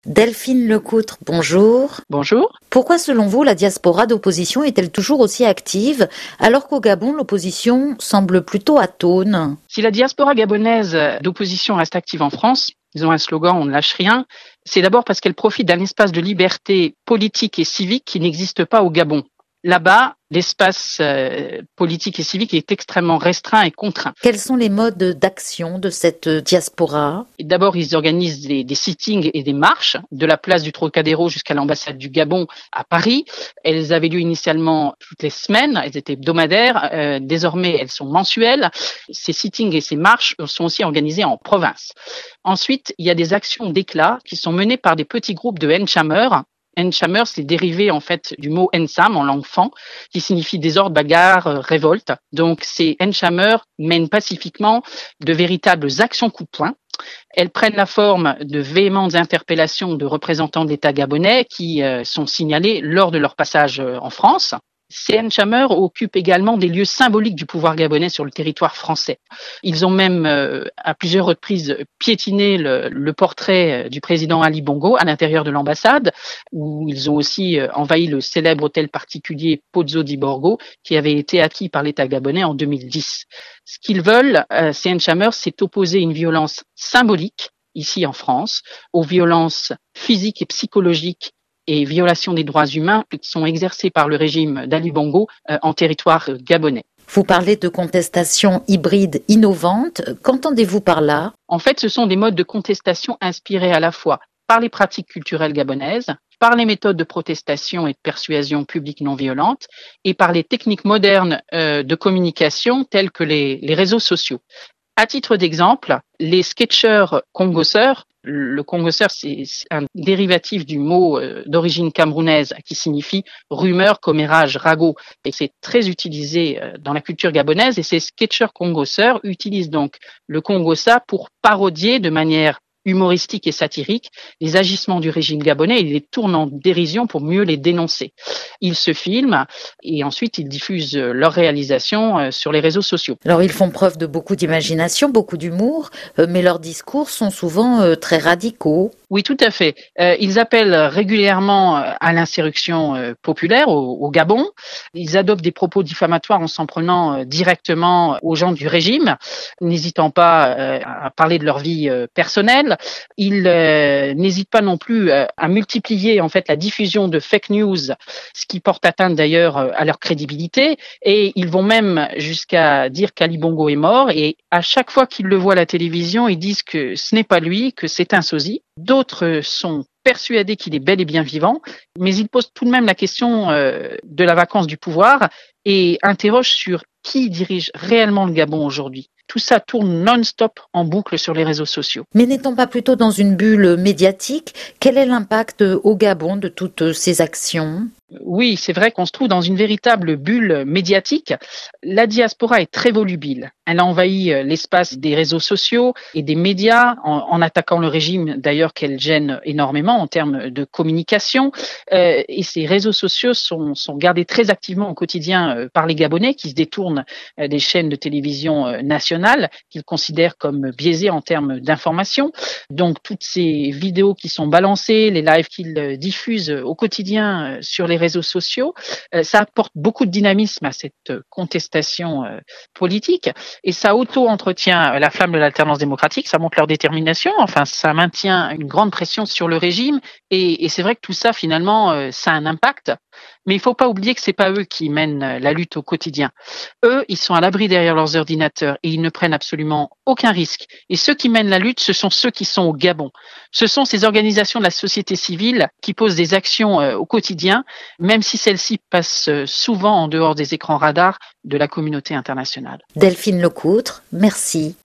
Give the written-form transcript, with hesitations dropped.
Delphine Lecoutre, bonjour. Bonjour. Pourquoi, selon vous, la diaspora d'opposition est-elle toujours aussi active, alors qu'au Gabon, l'opposition semble plutôt atone? Si la diaspora gabonaise d'opposition reste active en France, ils ont un slogan « On ne lâche rien », c'est d'abord parce qu'elle profite d'un espace de liberté politique et civique qui n'existe pas au Gabon. Là-bas, l'espace politique et civique est extrêmement restreint et contraint. Quels sont les modes d'action de cette diaspora? D'abord, ils organisent des sittings et des marches de la place du Trocadéro jusqu'à l'ambassade du Gabon à Paris. Elles avaient lieu initialement toutes les semaines, elles étaient hebdomadaires. Désormais, elles sont mensuelles. Ces sittings et ces marches sont aussi organisés en province. Ensuite, il y a des actions d'éclat qui sont menées par des petits groupes de Nchameurs. Nchameurs, c'est dérivé en fait du mot Nsam en langue fan, qui signifie désordre, bagarre, révolte. Donc ces Nchameurs mènent pacifiquement de véritables actions coup de poing. Elles prennent la forme de véhémentes interpellations de représentants de l'État gabonais qui sont signalés lors de leur passage en France. Ces Nchameurs occupent également des lieux symboliques du pouvoir gabonais sur le territoire français. Ils ont même à plusieurs reprises piétiné le portrait du président Ali Bongo à l'intérieur de l'ambassade, où ils ont aussi envahi le célèbre hôtel particulier Pozo di Borgo, qui avait été acquis par l'État gabonais en 2010. Ce qu'ils veulent, ces Nchameurs, c'est opposer une violence symbolique, ici en France, aux violences physiques et psychologiques et violations des droits humains qui sont exercées par le régime d'Ali Bongo en territoire gabonais. Vous parlez de contestation hybride innovante. Qu'entendez-vous par là? En fait, ce sont des modes de contestation inspirés à la fois par les pratiques culturelles gabonaises, par les méthodes de protestation et de persuasion publique non violente et par les techniques modernes de communication telles que les réseaux sociaux. À titre d'exemple, les sketcheurs congosseurs, le congosseur c'est un dérivatif du mot d'origine camerounaise qui signifie rumeur, commérage, ragot, et c'est très utilisé dans la culture gabonaise, et ces sketcheurs congosseurs utilisent donc le congossa pour parodier de manière humoristique et satirique les agissements du régime gabonais et les tournent en dérision pour mieux les dénoncer. Ils se filment et ensuite ils diffusent leurs réalisations sur les réseaux sociaux. Alors ils font preuve de beaucoup d'imagination, beaucoup d'humour, mais leurs discours sont souvent très radicaux. Oui, tout à fait. Ils appellent régulièrement à l'insurrection populaire au Gabon. Ils adoptent des propos diffamatoires en s'en prenant directement aux gens du régime, n'hésitant pas à parler de leur vie personnelle. Ils n'hésitent pas non plus à multiplier en fait la diffusion de fake news, ce qui porte atteinte d'ailleurs à leur crédibilité. Et ils vont même jusqu'à dire qu'Ali Bongo est mort. Et à chaque fois qu'ils le voient à la télévision, ils disent que ce n'est pas lui, que c'est un sosie. D'autres sont persuadés qu'il est bel et bien vivant, mais ils posent tout de même la question de la vacance du pouvoir et interrogent sur qui dirige réellement le Gabon aujourd'hui. Tout ça tourne non-stop en boucle sur les réseaux sociaux. Mais n'étant pas plutôt dans une bulle médiatique, quel est l'impact au Gabon de toutes ces actions ? Oui, c'est vrai qu'on se trouve dans une véritable bulle médiatique. La diaspora est très volubile. Elle a envahi l'espace des réseaux sociaux et des médias en attaquant le régime, d'ailleurs qu'elle gêne énormément en termes de communication. Et ces réseaux sociaux sont gardés très activement au quotidien par les Gabonais qui se détournent des chaînes de télévision nationales qu'ils considèrent comme biaisées en termes d'information. Donc toutes ces vidéos qui sont balancées, les lives qu'ils diffusent au quotidien sur les réseaux sociaux, ça apporte beaucoup de dynamisme à cette contestation politique et ça auto-entretient la flamme de l'alternance démocratique, ça montre leur détermination, enfin ça maintient une grande pression sur le régime et c'est vrai que tout ça finalement ça a un impact, mais il ne faut pas oublier que c'est pas eux qui mènent la lutte au quotidien. Eux, ils sont à l'abri derrière leurs ordinateurs et ils ne prennent absolument aucun risque. Et ceux qui mènent la lutte, ce sont ceux qui sont au Gabon. Ce sont ces organisations de la société civile qui posent des actions au quotidien, même si celles-ci passent souvent en dehors des écrans radars de la communauté internationale. Delphine Lecoutre, merci.